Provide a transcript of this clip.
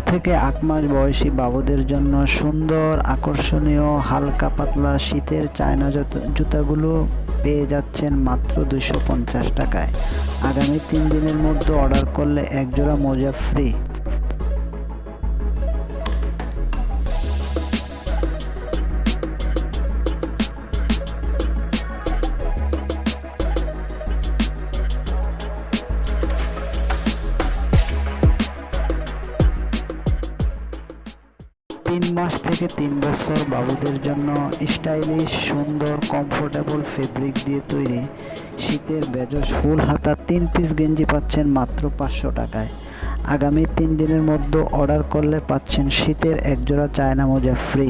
থেকে 8 মাস বয়সী বাবুদের জন্য সুন্দর আকর্ষণীয় হালকা পাতলা শীতের চায়না জুতাগুলো পেয়ে যাচ্ছেন মাত্র 250 টাকায়। আগামী 3 দিনের মধ্যে অর্ডার করলে এক জোড়া মোজা ফ্রি। 3 মাস থেকে 3 বছর বাবুদের জন্য স্টাইলিশ সুন্দর কমফোর্টেবল ফেব্রিক দিয়ে তৈরি শীতের বেজস ফুল হাতা 3 পিস গেঞ্জি পাচ্ছেন মাত্র 500 টাকায়। আগামী 3 দিনের মধ্যে অর্ডার করলে পাচ্ছেন শীতের এক জোড়া চায়না মোজা ফ্রি।